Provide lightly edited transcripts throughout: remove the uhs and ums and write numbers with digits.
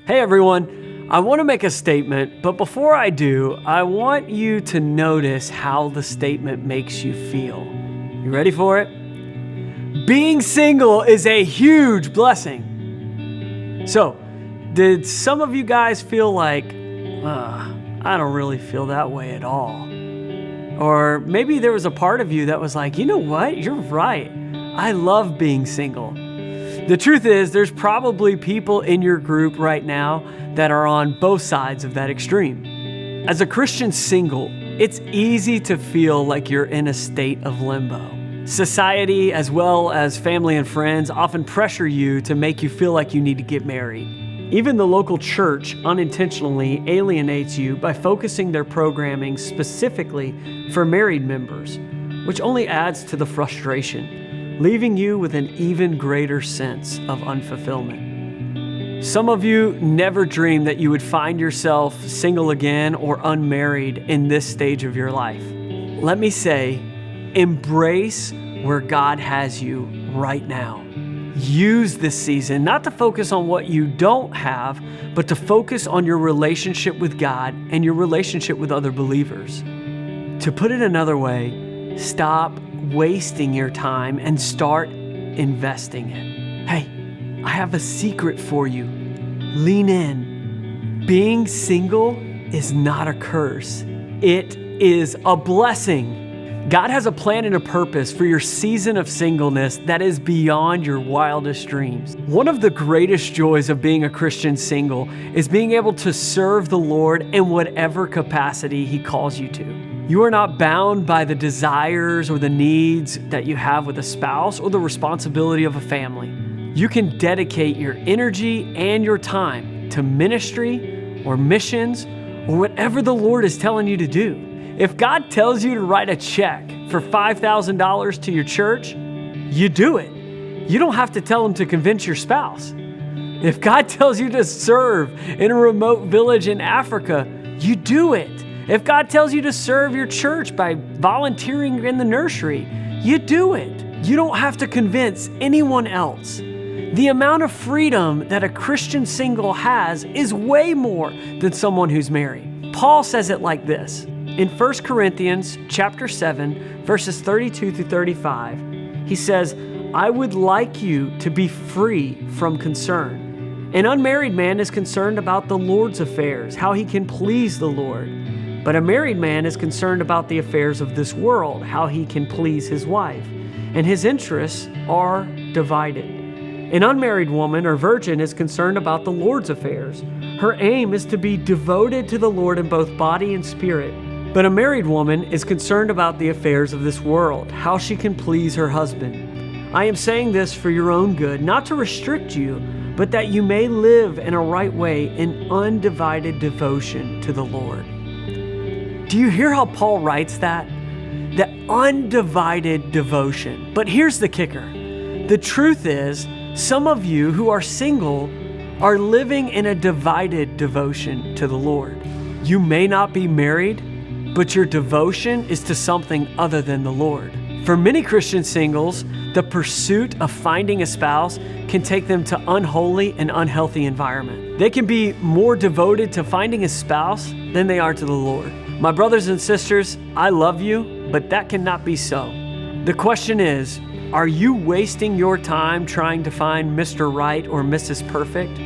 Hey everyone, I want to make a statement, but before I do, I want you to notice how the statement makes you feel. You ready for it? Being single is a huge blessing. So, did some of you guys feel like, I don't really feel that way at all? Or maybe there was a part of you that was like, you know what, you're right. I love being single. The truth is, there's probably people in your group right now that are on both sides of that extreme. As a Christian single, it's easy to feel like you're in a state of limbo. Society, as well as family and friends, often pressure you to make you feel like you need to get married. Even the local church unintentionally alienates you by focusing their programming specifically for married members, which only adds to the frustration, leaving you with an even greater sense of unfulfillment. Some of you never dreamed that you would find yourself single again or unmarried in this stage of your life. Let me say, embrace where God has you right now. Use this season not to focus on what you don't have, but to focus on your relationship with God and your relationship with other believers. To put it another way, stop wasting your time and start investing it. Hey, I have a secret for you. Lean in. Being single is not a curse. It is a blessing. God has a plan and a purpose for your season of singleness that is beyond your wildest dreams. One of the greatest joys of being a Christian single is being able to serve the Lord in whatever capacity He calls you to. You are not bound by the desires or the needs that you have with a spouse or the responsibility of a family. You can dedicate your energy and your time to ministry or missions or whatever the Lord is telling you to do. If God tells you to write a check for $5,000 to your church, you do it. You don't have to tell Him to convince your spouse. If God tells you to serve in a remote village in Africa, you do it. If God tells you to serve your church by volunteering in the nursery, you do it. You don't have to convince anyone else. The amount of freedom that a Christian single has is way more than someone who's married. Paul says it like this. In 1 Corinthians chapter 7, verses 32 through 35, he says, I would like you to be free from concern. An unmarried man is concerned about the Lord's affairs, how he can please the Lord. But a married man is concerned about the affairs of this world, how he can please his wife. And his interests are divided. An unmarried woman or virgin is concerned about the Lord's affairs. Her aim is to be devoted to the Lord in both body and spirit. But a married woman is concerned about the affairs of this world, how she can please her husband. I am saying this for your own good, not to restrict you, but that you may live in a right way in undivided devotion to the Lord. Do you hear how Paul writes that? The undivided devotion. But here's the kicker. The truth is, some of you who are single are living in a divided devotion to the Lord. You may not be married, but your devotion is to something other than the Lord. For many Christian singles, the pursuit of finding a spouse can take them to unholy and unhealthy environment. They can be more devoted to finding a spouse than they are to the Lord. My brothers and sisters, I love you, but that cannot be so. The question is, are you wasting your time trying to find Mr. Right or Mrs. Perfect?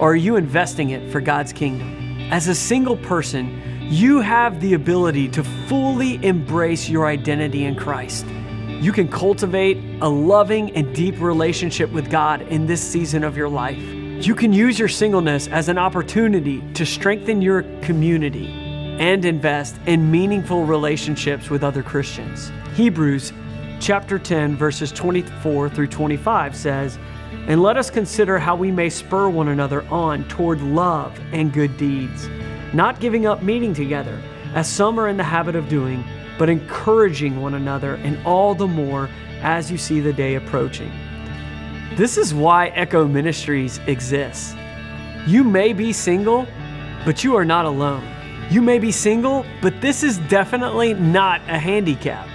Or are you investing it for God's kingdom? As a single person, you have the ability to fully embrace your identity in Christ. You can cultivate a loving and deep relationship with God in this season of your life. You can use your singleness as an opportunity to strengthen your community and invest in meaningful relationships with other Christians. Hebrews chapter 10, verses 24 through 25 says, And let us consider how we may spur one another on toward love and good deeds, not giving up meeting together, as some are in the habit of doing, but encouraging one another, and all the more as you see the day approaching. This is why Echo Ministries exists. You may be single, but you are not alone. You may be single, but this is definitely not a handicap.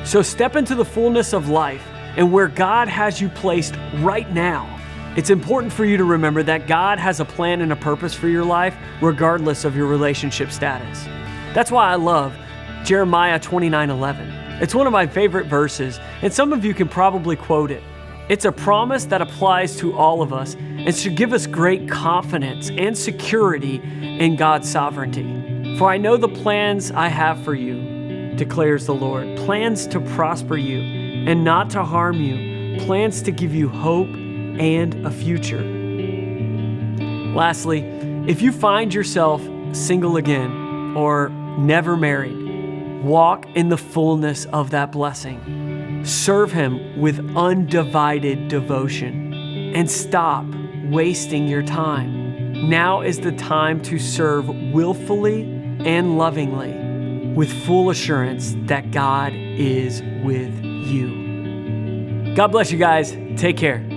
So step into the fullness of life and where God has you placed right now. It's important for you to remember that God has a plan and a purpose for your life, regardless of your relationship status. That's why I love Jeremiah 29:11. It's one of my favorite verses, and some of you can probably quote it. It's a promise that applies to all of us and should give us great confidence and security in God's sovereignty. For I know the plans I have for you, declares the Lord, plans to prosper you and not to harm you, plans to give you hope and a future. Lastly, if you find yourself single again or never married, walk in the fullness of that blessing. Serve Him with undivided devotion and stop wasting your time. Now is the time to serve willfully and lovingly with full assurance that God is with you. God bless you guys. Take care.